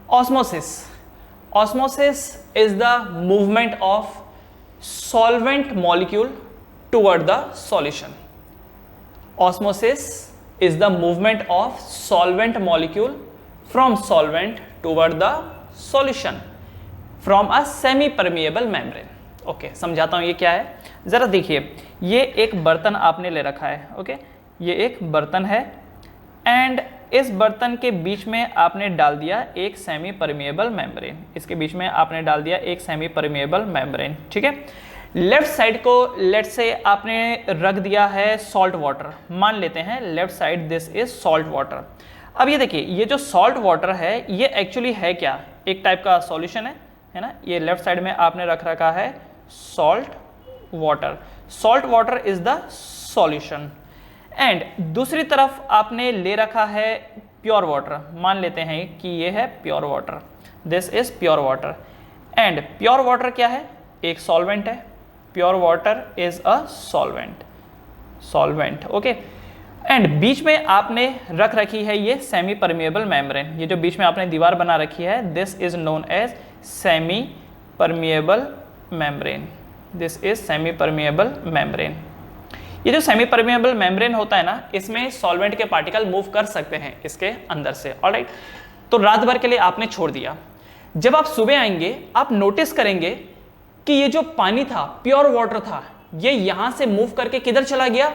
Osmosis. Osmosis is the movement of solvent molecule toward the solution. Osmosis is the movement of solvent molecule from solvent toward the solution from a semi permeable membrane. Okay, समझाता हूँ ये क्या है। ज़रा देखिए, ये एक बर्तन आपने ले रखा है। ओके, ये एक बर्तन है एंड इस बर्तन के बीच में आपने डाल दिया एक सेमी परमिएबल मेम्ब्रेन। इसके बीच में आपने डाल दिया एक सेमी परमिएबल मेम्ब्रेन। ठीक है, लेफ्ट साइड को लेट से आपने रख दिया है सॉल्ट वाटर, मान लेते हैं left side this is salt water. अब ये देखिए, ये जो सॉल्ट वाटर है ये एक्चुअली है क्या, एक टाइप का सॉल्यूशन है ना। ये लेफ्ट साइड में आपने रख रखा है salt water. Salt water is the solution and दूसरी तरफ आपने ले रखा है प्योर वाटर, मान लेते हैं कि ये है pure water, this is pure water and pure water क्या है, एक सॉल्वेंट है। Pure water is a solvent. Okay, and बीच में आपने रख रखी है ये सेमी परमिएबल मेम्ब्रेन। ये जो बीच में आपने दीवार बना रखी है this is known as semi permeable membrane. This is semi permeable membrane. ये जो सेमी परमिएबल मेम्ब्रेन होता है ना, इसमें सॉल्वेंट के पार्टिकल मूव कर सकते हैं इसके अंदर से। ऑलराइट, तो रात भर के लिए आपने छोड़ दिया। जब आप सुबह आएंगे आप नोटिस करेंगे कि ये जो पानी था, प्योर वाटर था, ये यहां से मूव करके किधर चला गया,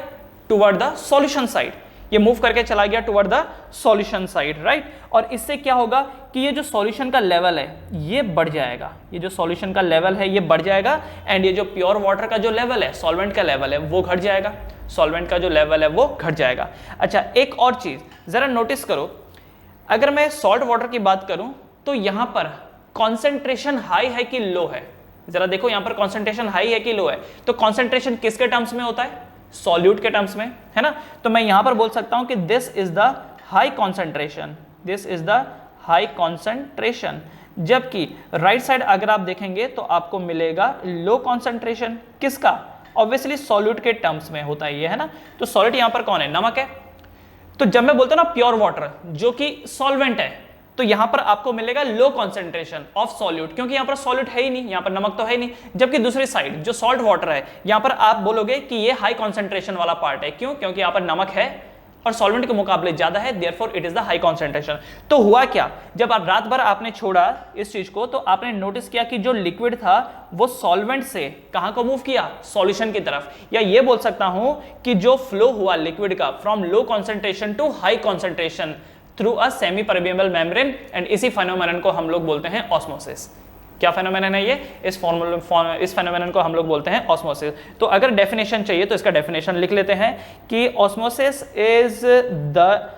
टुवर्ड द सॉल्यूशन साइड। ये मूव करके चला गया toward the solution side, right. और इससे क्या होगा कि ये जो सॉल्यूशन का लेवल है ये बढ़ जाएगा। ये जो सॉल्यूशन का लेवल है ये बढ़ जाएगा एंड ये जो प्योर वाटर का जो लेवल है, सॉल्वेंट का लेवल है वो घट जाएगा। सॉल्वेंट का जो लेवल है वो घट जाएगा। अच्छा, एक और चीज जरा नोटिस करो, अगर मैं सॉल्ट वाटर की बात करूं तो यहां पर कॉन्सेंट्रेशन हाई है कि लो है, जरा देखो यहां पर कॉन्सेंट्रेशन हाई है कि लो है। तो कॉन्सेंट्रेशन किसके टर्म्स में होता है, सॉल्यूट के टर्म्स में, है ना। तो मैं यहां पर बोल सकता हूं कि this is the high concentration, this is the high concentration. जबकि राइट साइड अगर आप देखेंगे तो आपको मिलेगा लो कॉन्सेंट्रेशन। किसका, ऑब्वियसली सॉल्यूट के टर्म्स में होता है ये, है ना। तो सॉल्यूट यहां पर कौन है, नमक है। तो जब मैं बोलता हूं ना प्योर वाटर जो कि सॉल्वेंट है, तो यहां पर आपको मिलेगा लो कॉन्सेंट्रेशन ऑफ सॉल्यूट, क्योंकि यहां पर सॉल्यूट है ही नहीं, यहां पर नमक तो है ही नहीं। जबकि दूसरी साइड जो सॉल्ट वाटर है, यहां पर आप बोलोगे कि ये हाई कॉन्सेंट्रेशन वाला पार्ट है। क्यों, क्योंकि यहां पर नमक है और सॉल्वेंट के मुकाबले ज्यादा है, therefore it is the high concentration. तो हुआ क्या, जब आप रात भर आपने छोड़ा इस चीज को, तो आपने नोटिस किया कि जो लिक्विड था वो सॉल्वेंट से कहां को मूव किया, सॉल्यूशन की तरफ। या ये बोल सकता हूं कि जो फ्लो हुआ लिक्विड का from low concentration to high concentration through a semi permeable membrane, and इसी फेनोमेनन को हम लोग बोलते हैं ऑस्मोसिस। क्या फेनोमेनन है ये, इस फेनोमेनन को हम लोग बोलते हैं ऑस्मोसिस। तो अगर डेफिनेशन चाहिए तो इसका डेफिनेशन लिख लेते हैं कि osmosis is the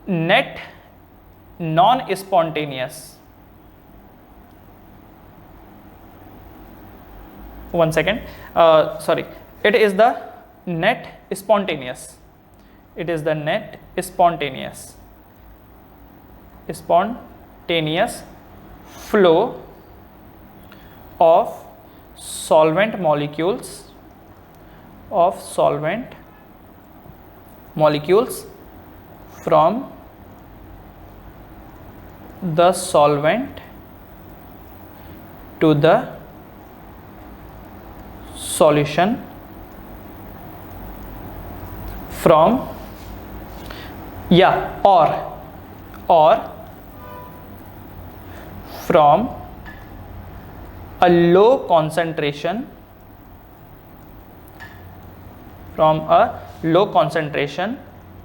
net non spontaneous, one second, sorry, it is the net spontaneous, it is the net spontaneous flow of solvent molecules from the solvent to the solution from or from a low concentration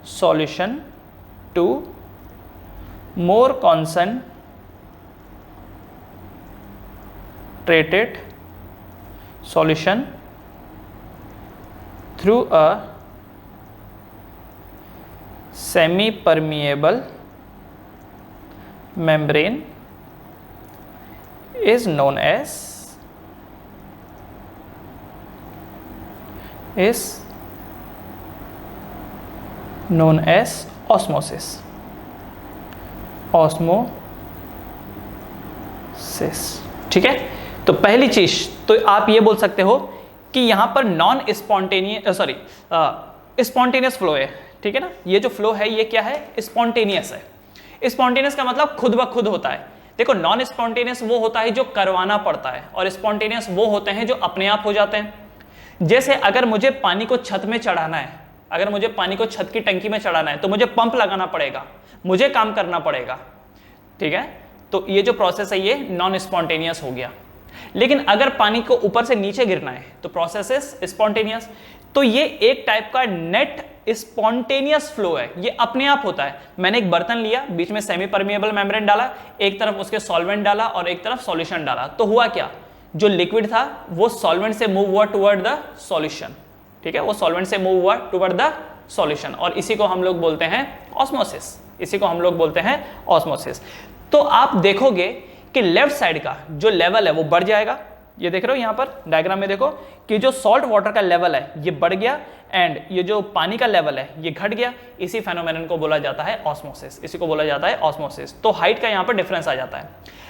solution to more concentrated solution through a semi permeable membrane is known as osmosis। ठीक है, तो पहली चीज तो आप ये बोल सकते हो कि यहां पर नॉन स्पॉन्टेनियस स्पॉन्टेनियस फ्लो है, ठीक है ना। ये जो फ्लो है ये क्या है, स्पॉन्टेनियस है। स्पॉन्टेनियस का मतलब खुद ब खुद होता है। देखो नॉन स्पॉन्टेनियस वो होता है जो करवाना पड़ता है, और स्पॉन्टेनियस वो होते हैं जो अपने आप हो जाते हैं। जैसे अगर मुझे पानी को छत में चढ़ाना है, अगर मुझे पानी को छत की टंकी में चढ़ाना है तो मुझे पंप लगाना पड़ेगा, मुझे काम करना पड़ेगा, ठीक है। तो ये जो प्रोसेस है ये नॉन स्पॉन्टेनियस हो गया। लेकिन अगर पानी को ऊपर से नीचे गिरना है तो प्रोसेस इज स्पॉन्टेनियस। तो ये एक टाइप का नेट स्पॉन्टेनियस फ्लो है, ये अपने आप होता है। मैंने एक बर्तन लिया, बीच में सेमी परमिएबल मेम्ब्रेन डाला, एक तरफ उसके सॉल्वेंट डाला और एक तरफ सॉल्यूशन डाला, तो हुआ क्या, जो लिक्विड था वो सॉल्वेंट से मूव हुआ टुवर्ड द सॉल्यूशन, ठीक है, वो सॉल्वेंट से मूव हुआ टुवर्ड द सॉल्यूशन, और इसी को हम लोग बोलते हैं ऑस्मोसिस, इसी को हम लोग बोलते हैं ऑस्मोसिस। तो आप देखोगे कि लेफ्ट साइड का जो लेवल है वो बढ़ जाएगा। ये देख रहे हो यहां पर डायग्राम में देखो कि जो सॉल्ट वाटर का लेवल है ये बढ़ गया, एंड ये जो पानी का लेवल है ये घट गया। इसी फेनोमेनन को बोला जाता है ऑस्मोसिस, इसी को बोला जाता है ऑस्मोसिस। तो हाइट का यहां पर डिफरेंस आ जाता है।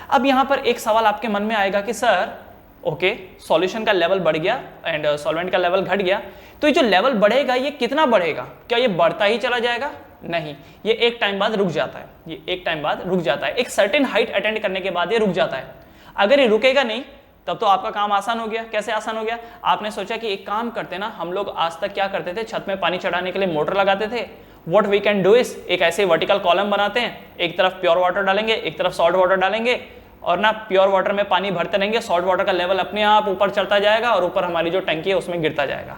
अब यहां पर एक सवाल आपके मन में आएगा कि सर ओके, सॉल्यूशन का लेवल बढ़ गया एंड सॉल्वेंट का लेवल घट गया, तो ये जो लेवल बढ़ेगा ये कितना बढ़ेगा, क्या ये बढ़ता ही चला जाएगा? नहीं, ये एक टाइम बाद रुक जाता है, ये एक टाइम बाद रुक जाता है, एक सर्टेन हाइट अटेंड करने के बाद ये रुक जाता है। अगर ये रुकेगा नहीं तब तो आपका काम आसान हो गया। कैसे आसान हो गया? आपने सोचा कि एक काम करते ना, हम लोग आज तक क्या करते थे, छत में पानी चढ़ाने के लिए मोटर लगाते थे। What we can do is, एक ऐसे वर्टिकल कॉलम बनाते हैं, एक तरफ प्योर वाटर डालेंगे, एक तरफ सॉल्ट वाटर डालेंगे, और ना प्योर वाटर में पानी भरते रहेंगे, सॉल्ट वाटर का लेवल अपने आप ऊपर चढ़ता जाएगा और ऊपर हमारी जो टंकी है उसमें गिरता जाएगा।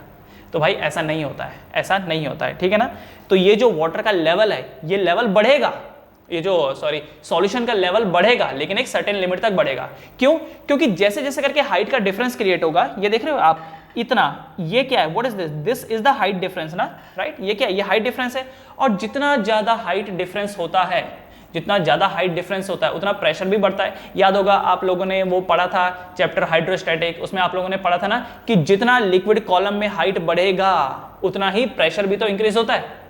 तो भाई ऐसा नहीं होता है, ऐसा नहीं होता है, ठीक है ना। तो ये जो वाटर का लेवल है ये लेवल बढ़ेगा, ये जो सॉल्यूशन का लेवल बढ़ेगा, लेकिन एक सर्टेन लिमिट तक बढ़ेगा। क्यों? क्योंकि जैसे जैसे करके हाइट का डिफरेंस क्रिएट होगा, ये देख रहे हो आप इतना, ये क्या है, what is this, this is the height difference ना, राइट, ये क्या है, ये हाइट डिफरेंस है। और जितना ज्यादा हाइट डिफरेंस होता है, जितना ज्यादा हाइट डिफरेंस होता है उतना प्रेशर भी बढ़ता है। याद होगा आप लोगों ने वो पढ़ा था चैप्टर हाइड्रोस्टैटिक, उसमें आप लोगों ने पढ़ा था ना कि जितना लिक्विड कॉलम में हाइट बढ़ेगा उतना ही प्रेशर भी तो इंक्रीज होता है,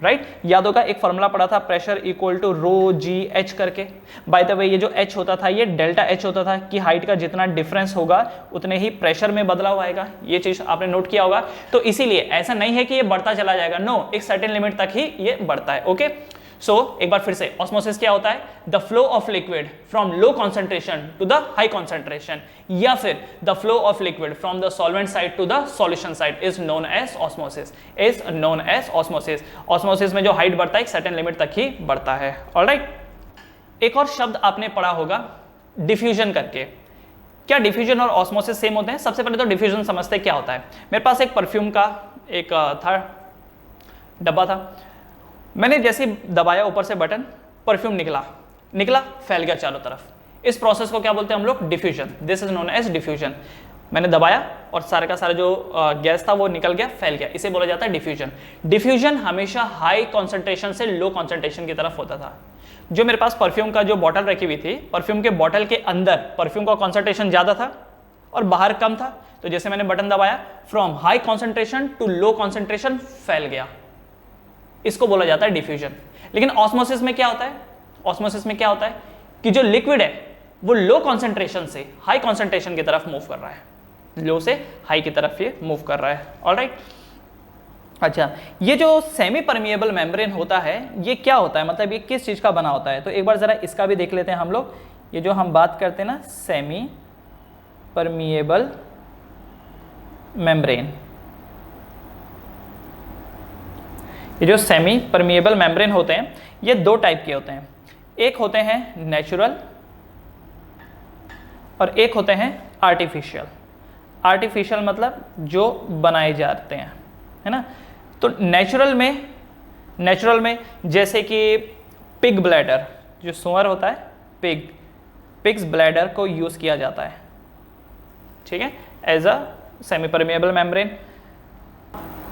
राइट। याद होगा एक फॉर्मूला पढ़ा था, pressure equal to rho g h करके। बाय द वे ये जो एच होता था ये डेल्टा एच होता था, कि हाइट का जितना डिफरेंस होगा उतने ही प्रेशर में बदलाव आएगा। ये चीज आपने नोट किया होगा। तो इसीलिए ऐसा नहीं है कि ये बढ़ता चला जाएगा, नो, एक सर्टेन लिमिट तक ही ये बढ़ता है। ओके, सो एक बार फिर से, ऑस्मोसिस क्या होता है? The flow of liquid from low concentration to the high concentration, या फिर the flow of liquid from the solvent side to the solution side is known as osmosis, is known as osmosis. Osmosis में जो height बढ़ता है एक certain limit तक ही बढ़ता है। ऑलराइट, एक और शब्द आपने पढ़ा होगा डिफ्यूजन करके। क्या डिफ्यूजन और ऑस्मोसिस सेम होते हैं? सबसे पहले तो डिफ्यूजन समझते क्या होता है। मेरे पास एक परफ्यूम का एक था डब्बा था, मैंने जैसे दबाया ऊपर से बटन, परफ्यूम निकला फैल गया चारों तरफ। इस प्रोसेस को क्या बोलते हैं हम लोग? Diffusion. This is known as diffusion. मैंने दबाया और सारे का सारा जो गैस था वो निकल गया, फैल गया, इसे बोला जाता है डिफ्यूजन। डिफ्यूजन हमेशा हाई कॉन्सेंट्रेशन से लो कॉन्सेंट्रेशन की तरफ होता था। जो मेरे पास परफ्यूम का जो बॉटल रखी हुई थी, परफ्यूम के बॉटल के अंदर परफ्यूम का कॉन्सेंट्रेशन ज्यादा था और बाहर कम था। तो जैसे मैंने बटन दबाया, from high concentration to low concentration फैल गया, इसको बोला जाता है डिफ्यूजन। लेकिन ऑस्मोसिस में क्या होता है? ऑस्मोसिस में क्या होता है कि जो लिक्विड है वो लो कॉन्सेंट्रेशन से हाई कॉन्सेंट्रेशन की तरफ मूव कर रहा है, लो से हाई की तरफ ये मूव कर रहा है। ऑलराइट, अच्छा, ये जो सेमी परमिएबल मेम्ब्रेन होता है ये क्या होता है, मतलब ये किस चीज का बना होता है? तो एक बार जरा इसका भी देख लेते हैं हम लोग। ये जो हम बात करते हैं ना सेमी परमिएबल मेम्ब्रेन, ये जो सेमी परमिएबल मेम्ब्रेन होते हैं ये दो टाइप के होते हैं। एक होते हैं नेचुरल और एक होते हैं आर्टिफिशियल। आर्टिफिशियल मतलब जो बनाए जाते हैं, है ना। तो नेचुरल में जैसे कि पिग ब्लैडर, जो सुअर होता है पिग्स ब्लैडर को यूज किया जाता है, ठीक है, as a semi permeable membrane.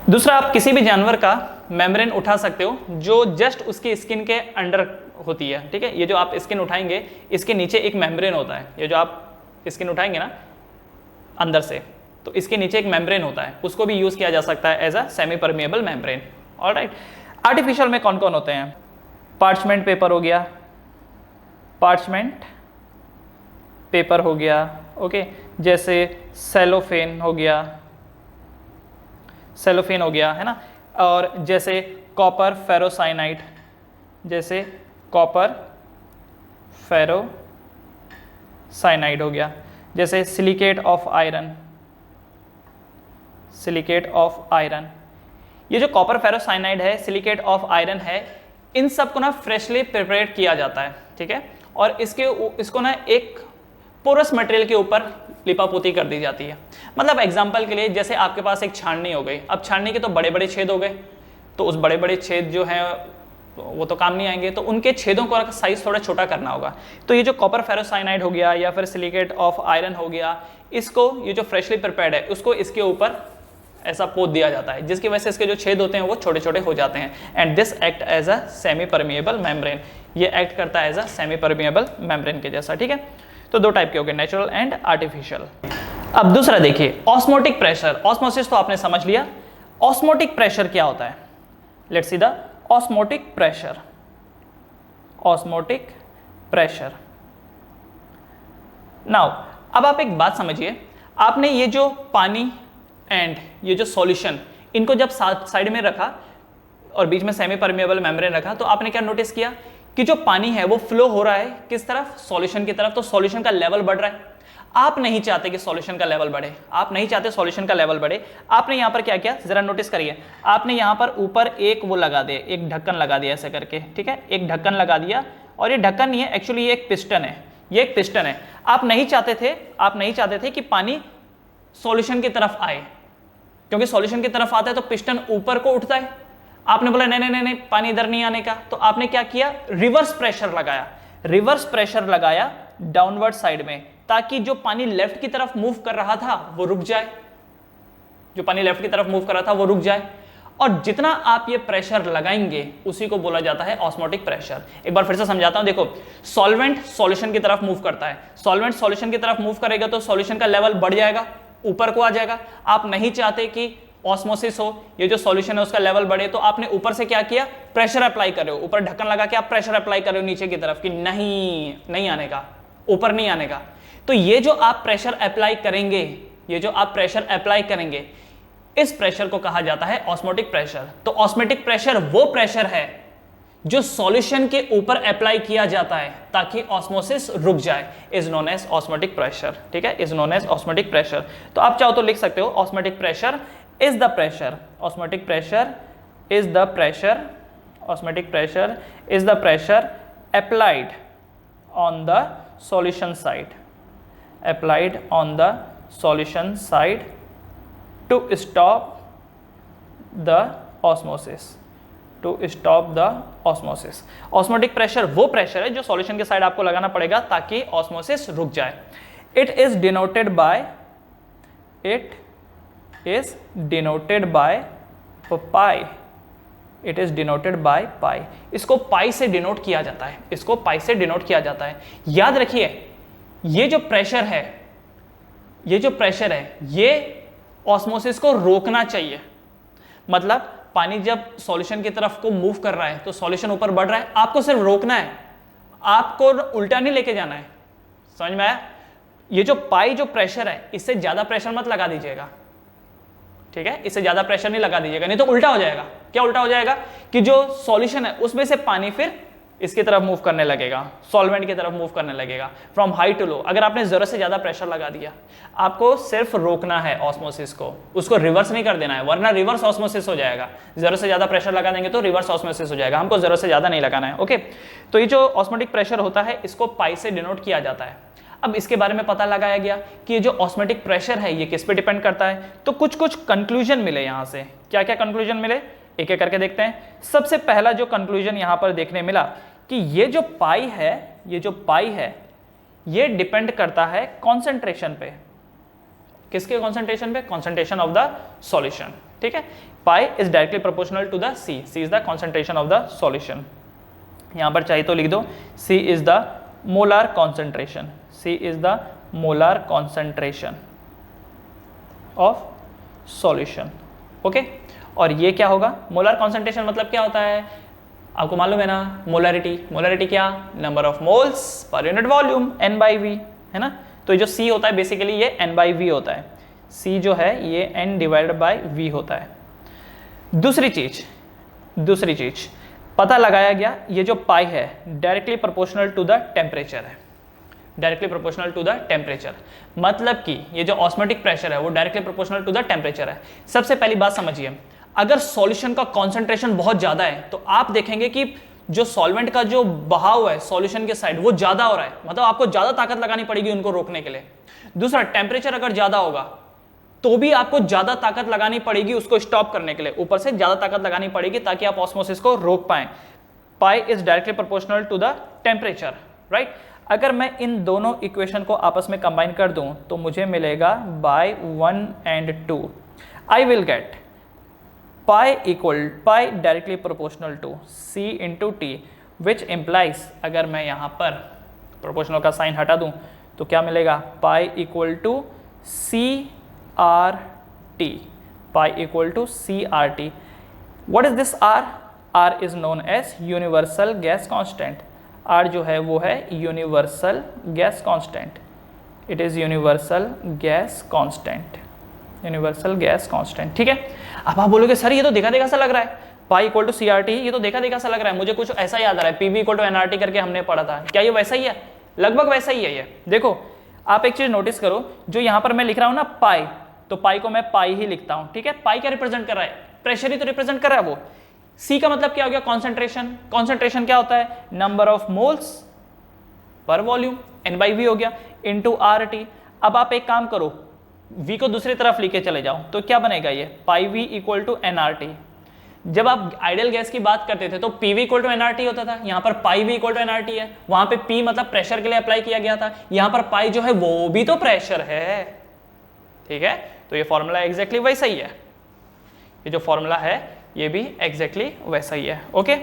दूसरा, आप किसी भी जानवर का मेम्ब्रेन उठा सकते हो जो जस्ट उसकी स्किन के अंडर होती है, ठीक है। ये जो आप स्किन उठाएंगे इसके नीचे एक मेम्ब्रेन होता है, ये जो आप स्किन उठाएंगे ना अंदर से, तो इसके नीचे एक मेम्ब्रेन होता है, उसको भी यूज किया जा सकता है as a semi permeable membrane. Alright, artificial में कौन कौन होते हैं? पार्चमेंट पेपर हो गया, पार्चमेंट पेपर हो गया, ओके, जैसे सेलोफेन हो गया, है ना। और जैसे कॉपर फेरोसाइनाइड, जैसे कॉपर फेरोसाइनाइड हो गया, जैसे silicate of iron, silicate of iron. ये जो कॉपर फेरोसाइनाइड है, सिलिकेट ऑफ आयरन है, इन सब को ना फ्रेशली प्रिपरेट किया जाता है, ठीक है, और इसको ना एक पोरस मटेरियल के ऊपर लिपापोती कर दी जाती है। मतलब एग्जांपल के लिए जैसे आपके पास एक छाननी हो गई, अब छाननी के तो बड़े बड़े छेद हो गए, तो उस बड़े बड़े छेद जो हैं वो तो काम नहीं आएंगे, तो उनके छेदों का साइज थोड़ा छोटा करना होगा। तो ये जो कॉपर फेरोसाइनाइड हो गया या फिर सिलिकेट ऑफ आयरन हो गया, इसको ये जो फ्रेशली प्रिपेयर्ड है उसको इसके ऊपर ऐसा पोत दिया जाता है, जिसकी वजह से इसके जो छेद होते हैं वो छोटे छोटे हो जाते हैं। And this act as a semi permeable membrane, ये एक्ट करता है as a semi permeable membrane के जैसा, ठीक है। तो दो टाइप के हो गए, नेचुरल एंड आर्टिफिशियल। अब दूसरा देखिए, ऑस्मोटिक प्रेशर। ऑस्मोसिस तो आपने समझ लिया, ऑस्मोटिक प्रेशर क्या होता है? Let's see the osmotic pressure. Osmotic pressure. Now अब आप एक बात समझिए, आपने ये जो पानी एंड ये जो सॉल्यूशन, इनको जब साइड में रखा और बीच में सेमी परमिएबल मेम्ब्रेन रखा, तो आपने क्या नोटिस किया कि जो पानी है वो फ्लो हो रहा है किस तरफ? सॉल्यूशन की तरफ। तो सॉल्यूशन का लेवल बढ़ रहा है। आप नहीं चाहते कि सॉल्यूशन का लेवल बढ़े, आप नहीं चाहते सॉल्यूशन का लेवल बढ़े। आपने यहां पर क्या किया, जरा नोटिस करिए, आपने यहां पर ऊपर एक वो लगा दिया, एक ढक्कन लगा दिया ऐसे करके, ठीक है, एक ढक्कन लगा दिया। और ये ढक्कन नहीं है, एक्चुअली ये एक पिस्टन है, ये एक पिस्टन है। आप नहीं चाहते थे कि पानी सॉल्यूशन की तरफ आए, क्योंकि सॉल्यूशन की तरफ आता है तो पिस्टन ऊपर को उठता है। आपने बोला नहीं नहीं नहीं, पानी इधर नहीं आने का, तो आपने क्या किया, रिवर्स प्रेशर लगाया, रिवर्स प्रेशर लगाया डाउनवर्ड साइड में, ताकि जो पानी लेफ्ट की तरफ मूव कर रहा था वो रुक जाए, जो पानी लेफ्ट की तरफ मूव कर रहा था वो रुक जाए। और जितना आप ये प्रेशर लगाएंगे उसी को बोला जाता है ऑस्मोटिक प्रेशर। एक बार फिर से समझाता हूं, देखो, सॉल्वेंट सॉल्यूशन की तरफ मूव करता है, सॉल्वेंट सॉल्यूशन की तरफ मूव करेगा तो सॉल्यूशन का लेवल बढ़ जाएगा, ऊपर को आ जाएगा। आप नहीं चाहते कि ऑस्मोसिस हो, ये जो सॉल्यूशन है उसका लेवल बढ़े, तो आपने ऊपर से क्या किया, प्रेशर अप्लाई कर रहे हो, ऊपर ढक्कन लगा के आप प्रेशर अप्लाई कर रहे हो नीचे की तरफ कि नहीं आने का, ऊपर नहीं आने का। तो ये जो आप प्रेशर अप्लाई करेंगे, ये जो आप प्रेशर अप्लाई करेंगे, इस प्रेशर को कहा जाता है ऑस्मोटिक प्रेशर। तो ऑस्मोटिक प्रेशर वो प्रेशर है जो सॉल्यूशन के ऊपर अप्लाई किया जाता है ताकि ऑस्मोसिस रुक जाए, is known as osmotic pressure, ठीक है, is known as osmotic pressure. तो आप चाहो तो लिख सकते हो, osmotic pressure is the pressure, osmotic pressure is the pressure, osmotic pressure is the pressure applied on the solution side, applied on the solution side to stop the osmosis, to stop the osmosis। osmotic pressure वो pressure है जो solution के side आपको लगाना पड़ेगा ताकि osmosis रुक जाए। it is denoted pi, it is denoted by pi। इसको पाई से डिनोट किया जाता है, इसको पाई से डिनोट किया जाता है। याद रखिए, ये जो प्रेशर है, ये जो प्रेशर है, ये ऑस्मोसिस को रोकना चाहिए। मतलब पानी जब सॉल्यूशन की तरफ को मूव कर रहा है तो सॉल्यूशन ऊपर बढ़ रहा है, आपको सिर्फ रोकना है, आपको उल्टा नहीं लेके जाना है। समझ में आया? ये जो पाई जो प्रेशर है, इससे ज्यादा प्रेशर मत लगा दीजिएगा, ठीक है, इससे ज्यादा प्रेशर नहीं लगा दीजिएगा, नहीं तो उल्टा हो जाएगा। क्या उल्टा हो जाएगा कि जो सॉल्यूशन है उसमें से पानी फिर इसकी तरफ मूव करने लगेगा, सॉल्वेंट की तरफ मूव करने लगेगा, फ्रॉम हाई टू लो। अगर आपने जरूरत से ज्यादा प्रेशर लगा दिया, आपको सिर्फ रोकना है ऑस्मोसिस को, उसको रिवर्स नहीं कर देना है, वरना रिवर्स ऑस्मोसिस हो जाएगा। जरूरत से ज्यादा प्रेशर लगा देंगे तो रिवर्स ऑस्मोसिस हो जाएगा, हमको जरूरत से ज्यादा नहीं लगाना है। ओके, तो ये जो ऑस्मोटिक प्रेशर होता है इसको पाई से डिनोट किया जाता है। अब इसके बारे में पता लगाया गया कि ये जो ऑस्मोटिक प्रेशर है ये किस पे डिपेंड करता है। तो कुछ कुछ कंक्लूजन मिले यहाँ से। क्या क्या कंक्लूजन मिले, एक एक करके देखते हैं। सबसे पहला जो कंक्लूजन यहाँ पर देखने मिला कि ये जो पाई है, ये जो पाई है ये डिपेंड करता है कॉन्सेंट्रेशन पे। किसके कॉन्सेंट्रेशन पे? कॉन्सेंट्रेशन ऑफ द सॉल्यूशन, ठीक है। Pi is directly proportional to the C, C is the concentration of the solution. यहां पर चाहिए तो लिख दो C is the molar concentration, C is the molar concentration of solution. Okay, और ये क्या होगा? मोलार कॉन्सेंट्रेशन मतलब क्या होता है? आपको मालूम है ना, मोलरिटी। मोलरिटी क्या? Number of moles per unit volume, n by v, है ना। तो ये जो C होता है बेसिकली ये n बाई वी होता है। C जो है ये n डिवाइडेड बाई v होता है। दूसरी चीज पता लगाया गया, ये जो पाई है directly proportional to the temperature है, directly proportional to the temperature, मतलब कि ये जो ऑस्मोटिक प्रेशर है वो directly proportional to the temperature है। सबसे पहली बात समझिए, अगर सॉल्यूशन का कॉन्सेंट्रेशन बहुत ज्यादा है तो आप देखेंगे कि जो सॉल्वेंट का जो बहाव है सॉल्यूशन के साइड वो ज्यादा हो रहा है, मतलब आपको ज्यादा ताकत लगानी पड़ेगी उनको रोकने के लिए। दूसरा, टेम्परेचर अगर ज्यादा होगा तो भी आपको ज्यादा ताकत लगानी पड़ेगी उसको स्टॉप करने के लिए, ऊपर से ज्यादा ताकत लगानी पड़ेगी ताकि आप ऑस्मोसिस को रोक पाएं। Pi is directly proportional to the temperature, right. अगर मैं इन दोनों इक्वेशन को आपस में कंबाइन कर दूं तो मुझे मिलेगा by 1 and 2 I will get pi directly proportional to C into T, which implies, अगर मैं यहां पर प्रोपोर्शनल का साइन हटा दूं तो क्या मिलेगा, pi equal to CRT, pi equal to CRT। What is this R? R is known as universal gas constant. R जो है वो है universal gas constant, it is universal gas constant, universal gas constant, ठीक है। अब आप बोलोगे sir ये तो देखा देखा सा लग रहा है, पाई इक्वल टू CRT, ये तो देखा देखा सा लग रहा है, मुझे कुछ ऐसा याद आ रहा है, PV इक्वल टू NRT करके हमने पढ़ा था, क्या ये वैसा ही है? लगभग वैसा ही है ये। देखो आप एक चीज नोटिस करो, जो यहां पर मैं लिख रहा हूं ना पाई, तो पाई को मैं पाई ही लिखता हूं, ठीक है। पाई क्या रिप्रेजेंट कर रहा है? प्रेशर ही तो रिप्रेजेंट कर रहा है वो। C का मतलब क्या हो गया? कॉन्सेंट्रेशन। कॉन्सेंट्रेशन क्या होता है? नंबर ऑफ मोल्स पर वॉल्यूम, N/V हो गया, इनटू RT। अब आप एक काम करो, V को दूसरी तरफ लेके चले जाओ तो क्या बनेगा ये, पाई V इक्वल टू NRT। जब आप आइडियल गैस की बात करते थे तो PV इक्वल टू NRT होता था, यहाँ पर पाई V इक्वल टू NRT है, वहां पे P मतलब प्रेशर के लिए अप्लाई किया गया था, यहाँ पर पाई जो है वो भी तो प्रेशर है, ठीक है। तो ये फॉर्मूला एग्जैक्टली वैसा ही है, ये जो फॉर्मूला है ये भी एग्जैक्टली वैसा ही है, ओके।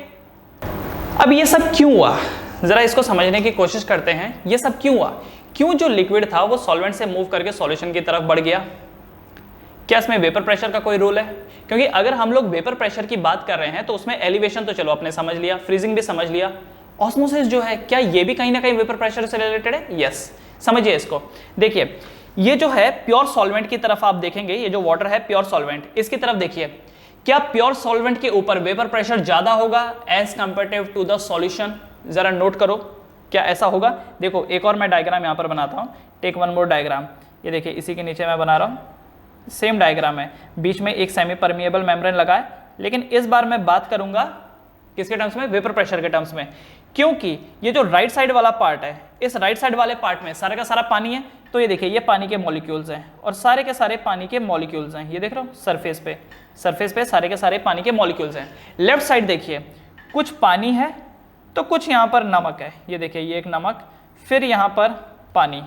अब ये सब क्यों हुआ, जरा इसको समझने की कोशिश करते हैं, ये सब क्यों हुआ? क्यों जो लिक्विड था वो सॉल्वेंट से मूव करके सॉल्यूशन की तरफ बढ़ गया? क्या इसमें वेपर प्रेशर का कोई रोल है? क्योंकि अगर हम लोग वेपर प्रेशर की बात कर रहे हैं तो उसमें एलिवेशन तो चलो आपने समझ लिया, फ्रीजिंग भी समझ लिया, ऑस्मोसिस जो है क्या ये भी कहीं ना कहीं वेपर प्रेशर से रिलेटेड है? यस, समझिए इसको। देखिए ये जो है प्योर सॉल्वेंट की तरफ आप देखेंगे, ये जो वाटर है प्योर सॉल्वेंट, इसकी तरफ देखिए, क्या प्योर सॉल्वेंट के ऊपर वेपर प्रेशर ज्यादा होगा as comparative to the solution? जरा नोट करो, क्या ऐसा होगा? देखो एक और मैं डायग्राम यहां पर बनाता हूं, टेक वन मोर डायग्राम, ये देखिए इसी के नीचे मैं बना रहा हूं, सेम डायग्राम है, बीच में एक सेमी परमिएबल मेम्ब्रेन लगा है, लेकिन इस बार मैं बात करूंगा किसके टर्म्स में? वेपर प्रेशर के टर्म्स में, क्योंकि ये जो राइट साइड वाला पार्ट है, इस राइट साइड वाले पार्ट में सारा का सारा पानी है, तो ये देखिए ये पानी के मॉलिक्यूल्स हैं और सारे के सारे पानी के मॉलिक्यूल्स हैं, ये देख रहे हो सरफेस पे सारे के सारे पानी के मॉलिक्यूल्स हैं। लेफ्ट साइड देखिए कुछ पानी है तो कुछ यहाँ पर नमक है, ये देखिए ये एक नमक, फिर यहाँ पर पानी,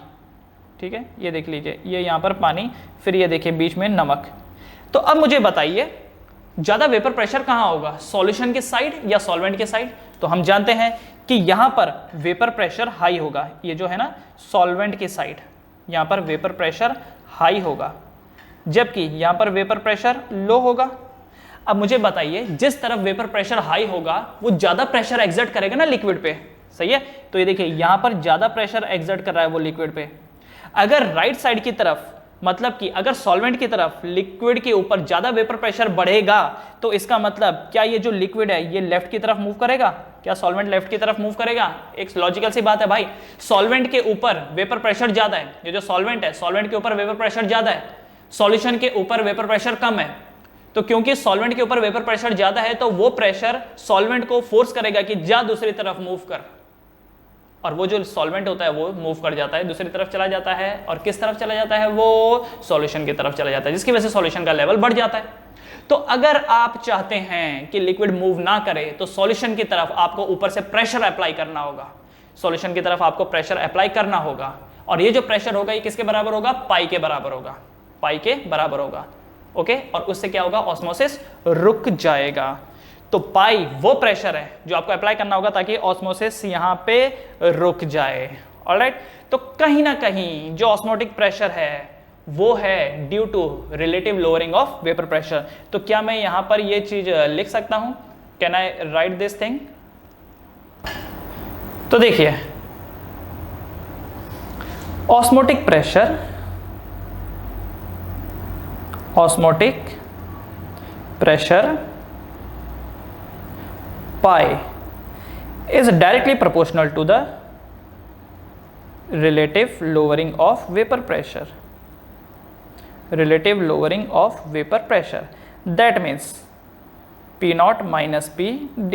ठीक है, ये देख लीजिए ये यहाँ पर पानी, फिर ये देखिए बीच में नमक। तो अब मुझे बताइए ज्यादा वेपर प्रेशर कहाँ होगा, सॉल्यूशन के साइड या सॉल्वेंट के साइड? तो हम जानते हैं कि यहाँ पर वेपर प्रेशर हाई होगा, ये जो है ना सॉल्वेंट की साइड, यहाँ पर वेपर प्रेशर हाई होगा, जबकि यहाँ पर वेपर प्रेशर लो होगा। अब मुझे बताइए जिस तरफ वेपर प्रेशर हाई होगा वो ज्यादा प्रेशर एक्सर्ट करेगा ना लिक्विड पे, सही है। तो ये देखिए यहाँ पर ज्यादा प्रेशर एक्सर्ट कर रहा है वो लिक्विड पे। अगर राइट साइड की तरफ, मतलब कि अगर सॉल्वेंट की तरफ लिक्विड के ऊपर ज्यादा वेपर प्रेशर बढ़ेगा तो इसका मतलब क्या ये जो लिक्विड है ये लेफ्ट की तरफ मूव करेगा? क्या सॉल्वेंट लेफ्ट की तरफ मूव करेगा? एक लॉजिकल सी बात है भाई, सॉल्वेंट के ऊपर वेपर प्रेशर ज्यादा है, ये जो सॉल्वेंट है सॉल्वेंट के ऊपर वेपर प्रेशर ज्यादा है, सॉल्यूशन के ऊपर वेपर प्रेशर कम है। तो क्योंकि सॉल्वेंट के ऊपर वेपर प्रेशर ज्यादा है तो वो प्रेशर सॉल्वेंट को फोर्स करेगा कि जा दूसरी तरफ मूव कर, और वो जो सॉल्वेंट होता है वो मूव कर जाता है, दूसरी तरफ चला जाता है, और किस तरफ चला जाता है? वो सॉल्यूशन की तरफ चला जाता है, जिसकी वजह से सॉल्यूशन का लेवल बढ़ जाता है। तो अगर आप चाहते हैं कि लिक्विड मूव ना करे तो सॉल्यूशन की तरफ आपको ऊपर से प्रेशर अप्लाई करना होगा, सॉल्यूशन की तरफ आपको प्रेशर अप्लाई करना होगा, और ये जो प्रेशर होगा ये किसके बराबर होगा? पाई के बराबर होगा, पाई के बराबर होगा, ओके। और उससे क्या होगा? ऑस्मोसिस रुक जाएगा। तो पाई वो प्रेशर है जो आपको अप्लाई करना होगा ताकि ऑस्मोसिस यहां पे रुक जाए, ऑलराइट। तो कहीं ना कहीं जो ऑस्मोटिक प्रेशर है वो है due to relative lowering of vapour pressure. तो क्या मैं यहां पर ये चीज लिख सकता हूं? Can I right this thing? तो देखिए osmotic pressure pi is directly proportional to the relative lowering of vapor pressure. Relative lowering of vapor pressure. That means P naught minus P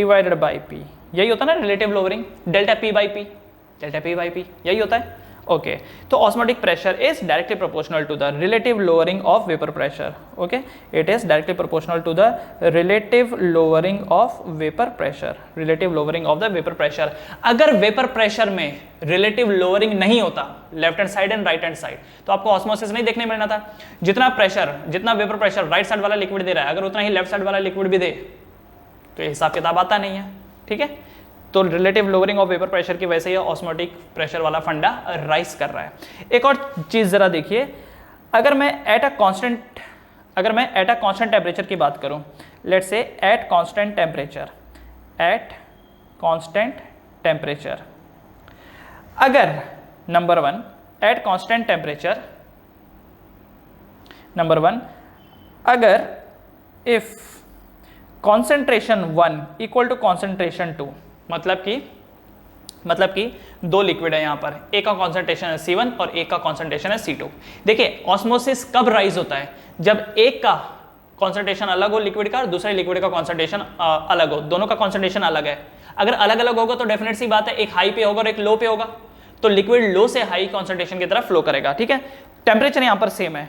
divided by P. यही होता है ना relative lowering, delta P by P, delta P by P, यही होता है. Okay तो osmotic pressure is directly proportional to the relative lowering of vapour pressure. Okay it is directly proportional to the relative lowering of vapour pressure. Relative lowering of the vapour pressure. अगर vapour pressure में relative lowering नहीं होता left hand side and right hand side तो आपको osmosis नहीं देखने मिलना था. जितना वेपर प्रेशर राइट साइड वाला लिक्विड दे रहा है अगर उतना ही लेफ्ट साइड वाला लिक्विड भी दे तो हिसाब किताब आता नहीं है. ठीक है तो relative lowering of vapour pressure की वजह से ये ऑस्मोटिक प्रेशर वाला फंडा राइज कर रहा है. एक और चीज जरा देखिए, अगर मैं एट अ कांस्टेंट टेम्परेचर की बात करूं, let's say at constant temperature, अगर number one at constant temperature, number one अगर if concentration 1 equal to concentration 2, मतलब कि दो लिक्विड है यहां पर, एक का कॉन्सेंट्रेशन है C1 और एक का कॉन्सेंट्रेशन है C2. देखिए ऑस्मोसिस कब राइज होता है, जब एक का कॉन्सेंट्रेशन अलग हो लिक्विड का और दूसरे लिक्विड का कॉन्सेंट्रेशन अलग हो, दोनों का कॉन्सेंट्रेशन अलग है. अगर अलग अलग होगा तो डेफिनेट सी बात है एक हाई पे होगा और एक लो पे होगा, तो लिक्विड लो से हाई कॉन्सेंट्रेशन की तरफ फ्लो करेगा. ठीक है टेम्परेचर यहां पर सेम है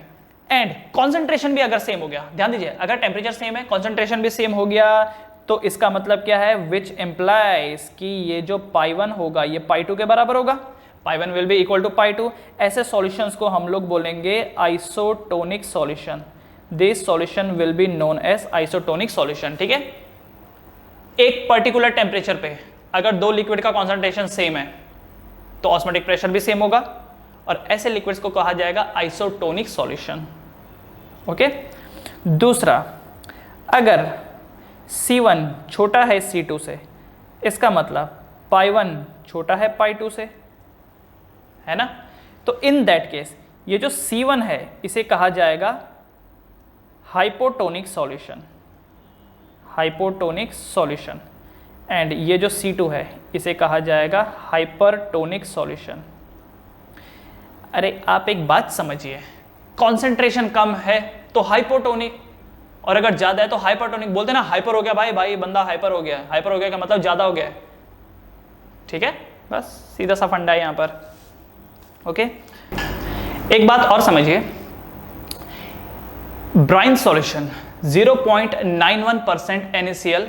एंड कॉन्सेंट्रेशन भी अगर सेम हो गया, ध्यान दीजिए अगर टेम्परेचर सेम है कॉन्सेंट्रेशन भी सेम हो गया तो इसका मतलब क्या है, विच एम्प्लाइज कि ये जो π1 होगा ये π2 के बराबर होगा. π1 विल बी इक्वल टू π2. ऐसे सॉल्यूशंस को हम लोग बोलेंगे isotonic solution. This solution will be known as isotonic solution. ठीक है एक पर्टिकुलर टेम्परेचर पे अगर दो लिक्विड का कॉन्सेंट्रेशन सेम है तो ऑस्मोटिक प्रेशर भी सेम होगा और ऐसे लिक्विड्स को कहा जाएगा आइसोटोनिक सॉल्यूशन. ओके दूसरा, अगर C1 छोटा है C2 से, इसका मतलब π1 छोटा है π2 से, है ना. तो इन दैट केस ये जो C1 है इसे कहा जाएगा हाइपोटोनिक सॉल्यूशन एंड ये जो C2 है इसे कहा जाएगा हाइपरटोनिक सॉल्यूशन. अरे आप एक बात समझिए, कॉन्सेंट्रेशन कम है तो हाइपोटोनिक और अगर ज्यादा है तो हाइपरटोनिक. बोलते ना हाइपर हो गया भाई बंदा हाइपर हो गया. हाइपर हो गया का मतलब ज्यादा हो गया. ठीक है बस सीधा सा फंडा है यहां पर. ओके एक बात और समझिए, brine solution 0.91% NaCl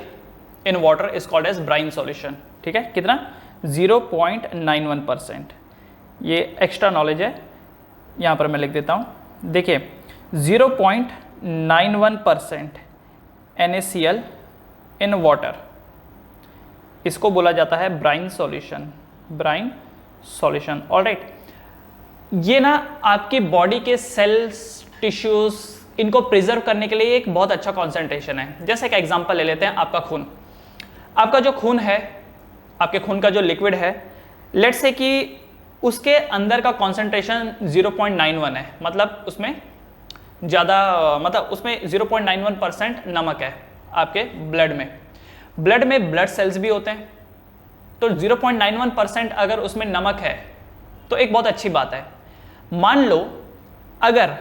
in water is called as brine solution. ठीक है कितना 0.91%. ये एक्स्ट्रा नॉलेज है यहां पर मैं लिख देता हूं. देखिए 0.91% NaCl इन वाटर, इसको बोला जाता है ब्राइन सॉल्यूशन. ऑलराइट ये ना आपकी बॉडी के सेल्स टिश्यूज इनको प्रिजर्व करने के लिए एक बहुत अच्छा कॉन्सेंट्रेशन है. जैसे एक एग्जांपल ले लेते हैं, आपका खून. आपका जो खून है, आपके खून का जो लिक्विड है, लेट्स से कि उसके अंदर का कॉन्सेंट्रेशन 0.91 है, मतलब उसमें ज़्यादा, मतलब उसमें 0.91% नमक है आपके ब्लड में. ब्लड में ब्लड सेल्स भी होते हैं, तो 0.91% अगर उसमें नमक है तो एक बहुत अच्छी बात है. मान लो अगर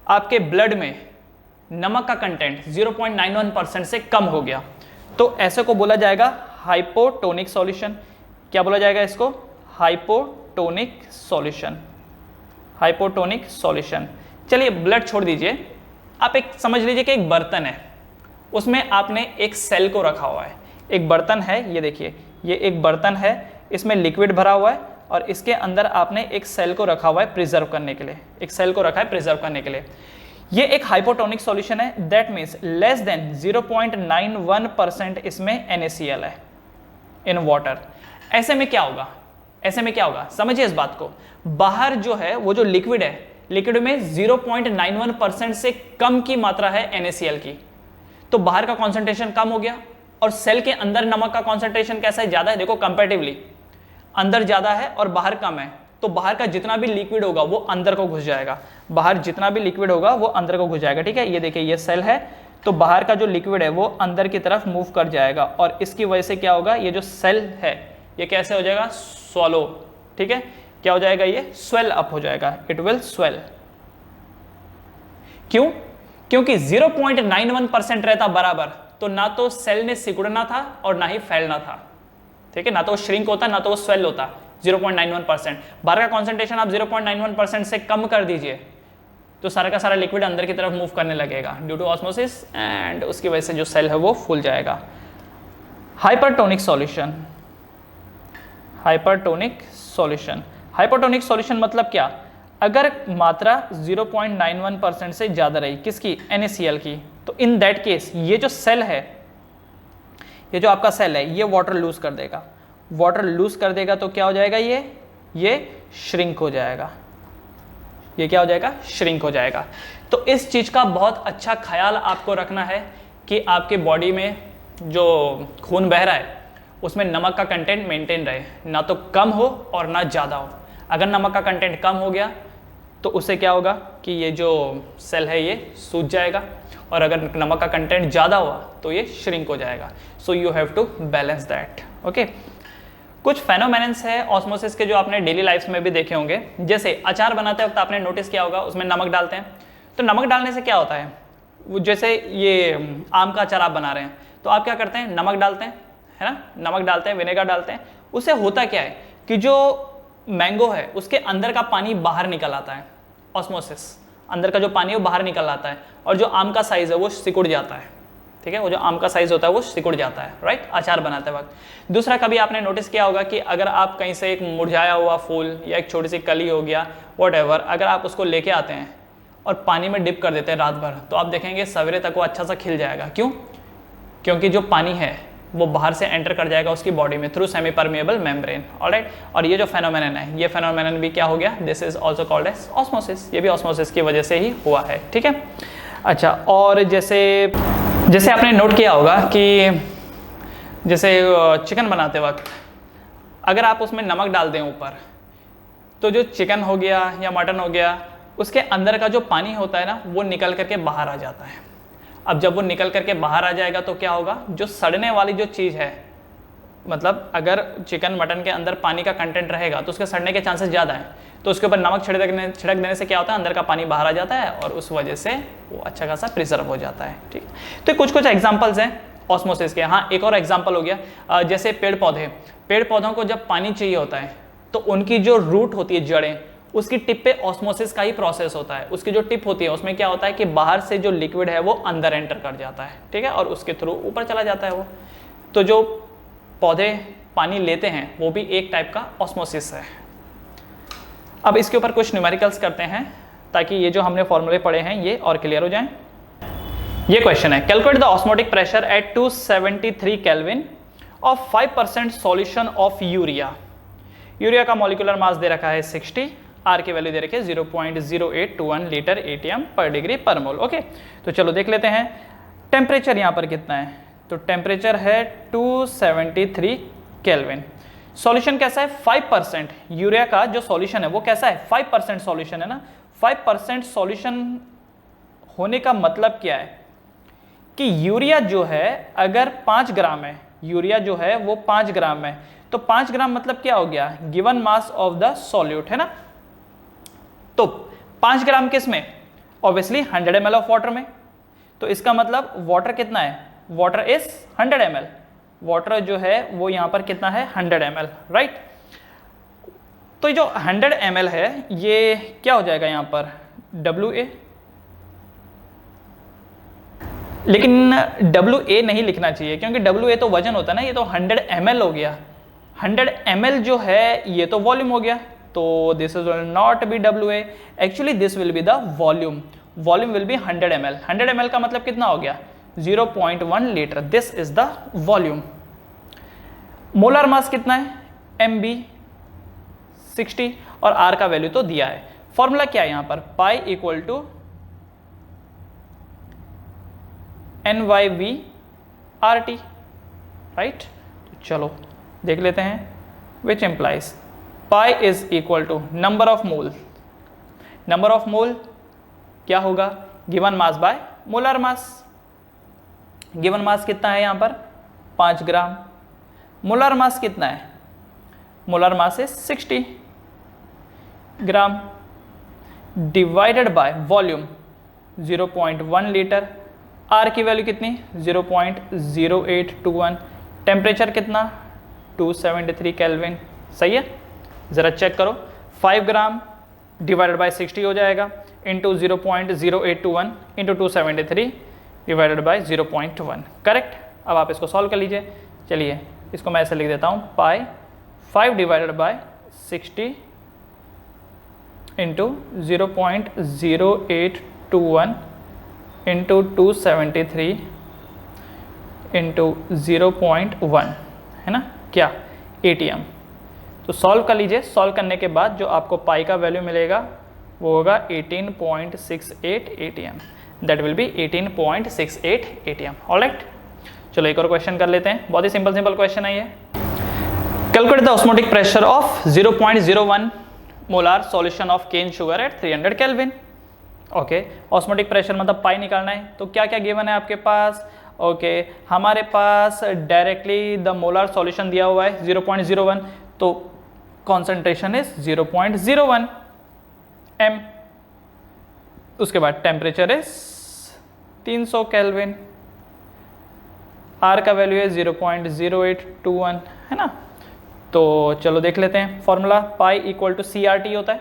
आपके ब्लड में नमक का कंटेंट 0.91% से कम हो गया तो ऐसे को बोला जाएगा हाइपोटोनिक सॉल्यूशन. क्या बोला जाएगा इसको, हाइपोटोनिक सॉल्यूशन. चलिए ब्लड छोड़ दीजिए, आप एक समझ लीजिए कि एक बर्तन है, उसमें आपने एक सेल को रखा हुआ है. एक बर्तन है, ये देखिए ये एक बर्तन है, इसमें लिक्विड भरा हुआ है और इसके अंदर आपने एक सेल को रखा हुआ है प्रिजर्व करने के लिए. एक सेल को रखा है प्रिजर्व करने के लिए. ये एक हाइपोटोनिक सॉल्यूशन है. दैट मीन्स लेस देन 0.91% इसमें NaCl है इन वाटर. ऐसे में क्या होगा, समझिए इस बात को. बाहर जो है वो जो लिक्विड है, लिक्विड में 0.91% से कम की मात्रा है NaCl की, तो बाहर का कॉन्सेंट्रेशन कम हो गया और सेल के अंदर नमक का कॉन्सेंट्रेशन कैसा है, ज्यादा है. देखो कंपैरेटिवली अंदर ज्यादा है और बाहर कम है, तो बाहर का जितना भी लिक्विड होगा वो अंदर को घुस जाएगा. ठीक है ये देखिए ये सेल है, तो बाहर का जो लिक्विड है वो अंदर की तरफ मूव कर जाएगा और इसकी वजह से क्या होगा, ये जो सेल है ये कैसे हो जाएगा, स्वॉलो, ठीक है, क्या हो जाएगा, ये स्वेल अप हो जाएगा, इट विल स्वेल। क्यों? क्योंकि 0.91% रहता बराबर, तो ना तो सेल ने सिकुड़ना था और ना ही फैलना था, ठीक है, ना तो वो श्रिंक होता ना तो वो स्वेल होता। 0.91%, बाहर का कॉन्सेंट्रेशन आप 0.91% से कम कर दीजिए तो सारा का सारा लिक्विड अंदर की तरफ मूव करने लगेगा ड्यू टू ऑस्मोसिस, एंड उसकी वजह से जो सेल है वो फूल जाएगा। Hypertonic solution, hypertonic solution, hypertonic solution मतलब क्या, अगर मात्रा 0.91% से ज़्यादा रही किसकी, NaCl की, तो इन दैट केस ये जो सेल है, ये जो आपका सेल है ये वाटर लूज कर देगा, वाटर लूज कर देगा तो क्या हो जाएगा, ये श्रिंक हो जाएगा, ये क्या हो जाएगा, श्रिंक हो जाएगा। तो इस चीज़ का बहुत अच्छा ख्याल आपको रखना है कि आपके बॉडी में जो खून बह रहा है उसमें नमक का कंटेंट मेंटेन रहे, ना तो कम हो और ना ज़्यादा हो। अगर नमक का कंटेंट कम हो गया तो उससे क्या होगा कि ये जो सेल है ये सूज जाएगा, और अगर नमक का कंटेंट ज़्यादा हुआ तो ये श्रिंक हो जाएगा। So you have to balance that, okay. कुछ फेनोमेनन्स है ऑस्मोसिस के जो आपने डेली लाइफ में भी देखे होंगे, जैसे अचार बनाते वक्त आपने नोटिस किया होगा उसमें नमक डालते हैं, तो नमक डालने से क्या होता है, जैसे ये आम का अचार आप बना रहे हैं तो आप क्या करते हैं, नमक डालते हैं, है ना, नमक डालते हैं, विनेगर डालते हैं, उससे होता क्या है कि जो मैंगो है उसके अंदर का पानी बाहर निकल आता है, ऑस्मोसिस, अंदर का जो पानी है वो बाहर निकल आता है, और जो आम का साइज है वो सिकुड़ जाता है, ठीक है, वो जो आम का साइज होता है वो सिकुड़ जाता है, राइट, अचार बनाते वक्त। दूसरा, कभी आपने नोटिस किया होगा कि अगर आप कहीं से एक मुरझाया हुआ फूल या एक छोटी सी कली हो गया व्हाटएवर, अगर आप उसको लेके आते हैं और पानी में डिप कर देते हैं रात भर, तो आप देखेंगे सवेरे तक वो अच्छा सा खिल जाएगा। क्यों? क्योंकि जो पानी है वो बाहर से एंटर कर जाएगा उसकी बॉडी में through semi permeable membrane, alright. और ये जो फेनोमेनन है, ये फेनोमेनन भी क्या हो गया, this is also called as osmosis, ये भी ऑस्मोसिस की वजह से ही हुआ है, ठीक है। अच्छा, और जैसे आपने नोट किया होगा कि जैसे चिकन बनाते वक्त अगर आप उसमें नमक डाल दें ऊपर, तो जो चिकन हो गया या मटन हो गया उसके अंदर का जो पानी होता है ना वो निकल करके बाहर आ जाता है। अब जब वो निकल करके बाहर आ जाएगा तो क्या होगा, जो सड़ने वाली जो चीज़ है, मतलब अगर चिकन मटन के अंदर पानी का कंटेंट रहेगा तो उसके सड़ने के चांसेस ज़्यादा हैं, तो उसके ऊपर नमक छिड़क देने से क्या होता है, अंदर का पानी बाहर आ जाता है और उस वजह से वो अच्छा खासा प्रिजर्व हो जाता है, ठीक है। तो कुछ एग्जाम्पल्स हैं ऑस्मोसिस के। हाँ, एक और एग्जाम्पल हो गया, जैसे पेड़ पौधों को जब पानी चाहिए होता है तो उनकी जो रूट होती है, जड़ें, उसकी टिप पे ऑस्मोसिस का ही प्रोसेस होता है। उसकी जो टिप होती है उसमें क्या होता है कि बाहर से जो लिक्विड है वो अंदर एंटर कर जाता है, ठीक है, और उसके थ्रू ऊपर चला जाता है वो। तो जो पौधे पानी लेते हैं वो भी एक टाइप का ऑस्मोसिस है। अब इसके ऊपर कुछ न्यूमेरिकल्स करते हैं ताकि ये जो हमने फॉर्मूले पढ़े हैं ये और क्लियर हो जाएं। ये क्वेश्चन है, calculate the osmotic pressure at 273 kelvin of 5% solution of urea. Urea का मॉलिक्यूलर मास दे रखा है 60, आर की वैल्यू दे रखी है 0.0821 लीटर एटीएम पर डिग्री पर मोल, ओके। तो चलो देख लेते हैं टेम्परेचर यहाँ पर कितना है, तो टेम्परेचर है 273 केल्विन। सॉल्यूशन कैसा है, 5%। यूरिया का जो सॉल्यूशन है वो कैसा है, 5% सॉल्यूशन है ना। 5% सॉल्यूशन होने का मतलब क्या है कि यूरिया जो है अगर 5 ग्राम है, यूरिया जो है वो 5 ग्राम है, तो 5 ग्राम मतलब क्या हो गया, given mass of the solute, है ना। तो 5 ग्राम किस में, ऑब्वियसली 100 ml ऑफ वाटर में। तो इसका मतलब वाटर कितना है, वाटर इज 100 ml, वाटर जो है वो यहां पर कितना है 100 ml, राइट। तो जो 100 ml है ये क्या हो जाएगा यहां पर WA, लेकिन WA नहीं लिखना चाहिए क्योंकि WA तो वजन होता है ना, ये तो 100 ml हो गया। 100 ml जो है ये तो वॉल्यूम हो गया, तो this is not be WA, actually this will be the volume. Volume will be 100 ml। 100 ml का मतलब कितना हो गया 0.1 litre, this is the volume. Molar mass कितना है MB 60 और R का वैल्यू तो दिया है। फॉर्मूला क्या है यहां पर, pi equal to NYV RT, right. चलो देख लेते हैं, which implies pi is equal to number of mole. Number of mole क्या होगा, given mass by molar mass, given mass कितना है यहाँ पर 5 ग्राम। मोलर मास कितना है, मोलर मास है 60 gram divided by volume 0.1 litre. R की वैल्यू कितनी 0.0821। टेम्परेचर कितना 273 केल्विन। सही है, ज़रा चेक करो। 5 ग्राम डिवाइडेड बाय 60 हो जाएगा into 0.0821 into 273 divided by 0.1। Correct. अब आप इसको सॉल्व कर लीजिए। चलिए इसको मैं ऐसे लिख देता हूँ, पाई 5 divided by 60 into 0.0821 into 273 into 0.1 है ना, क्या ATM। तो सॉल्व कर लीजिए। सॉल्व करने के बाद जो आपको पाई का वैल्यू मिलेगा वो होगा 18.68 ATM। That will B 18.68 ATM। Alright, चलो एक और क्वेश्चन कर लेते हैं। बहुत ही सिंपल क्वेश्चन है ये। Calculate the osmotic pressure of 0.01 molar solution of cane sugar at 300 kelvin. Okay, osmotic pressure मतलब पाई निकालना है। तो क्या क्या गिवन है आपके पास? ओके, हमारे पास डायरेक्टली द मोलार सॉल्यूशन दिया हुआ है 0.01, तो कॉन्सेंट्रेशन इज 0.01 m। उसके बाद टेम्परेचर इज 300 केल्विन। आर का वैल्यू है 0.0821 है ना। तो चलो देख लेते हैं formula. Pi equal to CRT होता है,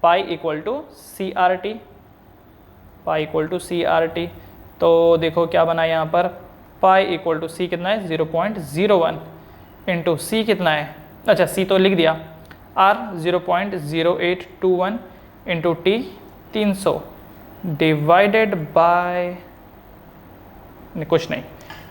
pi equal to CRT, pi equal to CRT। तो देखो क्या बना यहाँ पर, पाई इक्वल टू C कितना है 0.01 इंटू C कितना है, अच्छा C तो लिख दिया, R 0.0821 into T 300 divided by कुछ नहीं,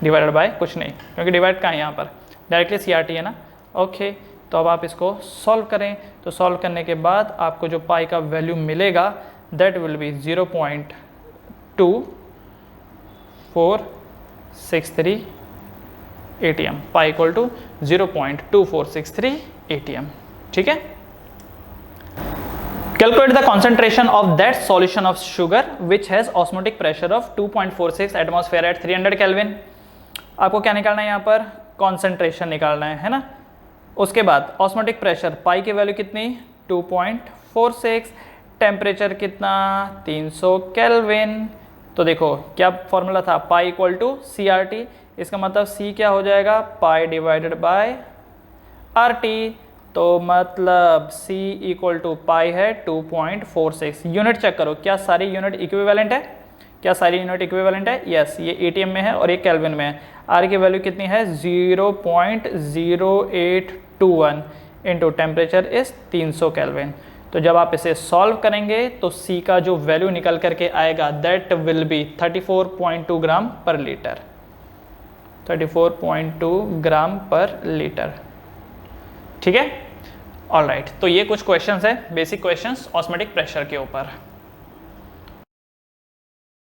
डिवाइडेड बाय कुछ नहीं, क्योंकि डिवाइड कहाँ है यहाँ पर, डायरेक्टली CRT है ना। ओके, तो अब आप इसको सॉल्व करें। तो सॉल्व करने के बाद आपको जो पाई का वैल्यू मिलेगा that will be 0.2463 ATM। Pi equal to 0.2463 ATM। ठीक है। Calculate the concentration of that solution of sugar which has osmotic pressure of 2.46 atmosphere at 300 Kelvin। आपको क्या निकालना है यहाँ पर, कॉन्सेंट्रेशन निकालना है ना। उसके बाद ऑस्मोटिक प्रेशर पाई की वैल्यू कितनी 2.46, टेम्परेचर कितना 300 केल्विन। तो देखो क्या फॉर्मूला था, पाई इक्वल टू CRT। इसका मतलब C क्या हो जाएगा, पाई डिवाइडेड बाय RT। तो मतलब C इक्वल टू पाई है 2.46। यूनिट चेक करो, क्या सारी यूनिट इक्विवेलेंट है, क्या सारी यूनिट इक्विवेलेंट है? यस, ये ATM में है और ये केल्विन में है। R की वैल्यू कितनी है 0.0821 इंटू टेम्परेचर इज 300 केल्विन। तो जब आप इसे सॉल्व करेंगे तो C का जो वैल्यू निकल करके आएगा दैट विल बी 34.2 ग्राम पर लीटर, 34.2 ग्राम पर लीटर। ठीक है, ऑलराइट। तो ये कुछ क्वेश्चंस है, बेसिक क्वेश्चंस ऑस्मोटिक प्रेशर के ऊपर।